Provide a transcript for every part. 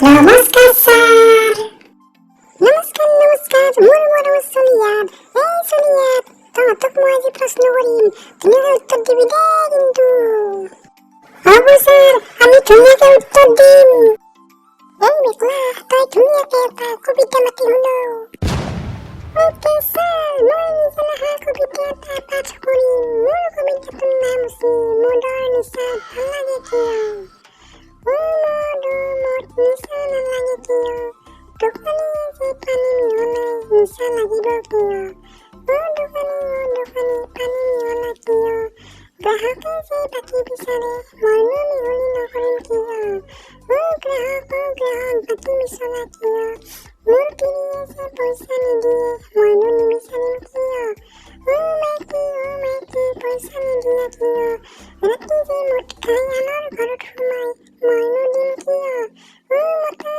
নমস্কাৰ ছাৰ। নমস্কাৰ নমস্কাৰ, মোৰ চলিয়াত। এই চলিয়াত, তহঁতক মই আজি প্ৰশ্ন কৰিম, ধুনীয়াকৈ উত্তৰ দিবি দেই কিন্তু। হ'ব ছাৰ, আমি ধুনীয়াকৈ উত্তৰ দিম। এই মেঘলা, তই ধুনীয়াকৈ এটা কবিতা মাতি শুনো। অ'কে ছাৰ, মই নিজে লেখা কবিতা এটা পাঠ কৰিম। মোৰ কবিতাটোৰ নাম হৈছে মদৰ নিচা ভাল লাগে কিয়। নিচা নালাগে কিয়, দোকানীয়ে যে পানী মিহলাই নিচা লাগিব কিয়। দোকানী পানী মিহলা কিয়, গ্ৰাহকে যে বাকী বিচাৰে মইনো মিহলি নকৰিম কিয়। গ্ৰাহক বাকী বিচৰা কিয়, মোৰ পিৰিয়ে যে পইচা নিদিয়ে মইনো নিবিচাৰিম কিয়। মাইকী পইচা নিদিয়ে কিয়, ৰাতি যে মদ খাই আনৰ ঘৰত সোমাই মইনো দিম কিয়। মতা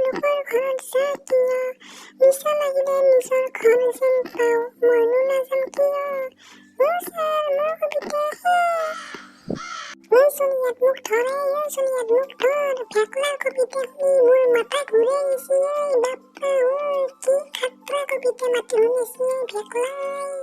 লোকৰ ঘৰত যায় কিয়, নিচা লাগিলে নিজৰ ঘৰ যেন পাওঁ মইনো নাযাম কিয়। ছাৰ, মোৰ কবিতা শেষ। চলিয়াত মোক ধৰে, চলিয়াত মোক ধৰ। ভেকলাৰ কবিতা শুনি মোৰ মাথা ঘূৰাই গৈছে। বাপ্পা কি খাট্ৰা কবিতা মাতি শুনিছে ভেকলাই।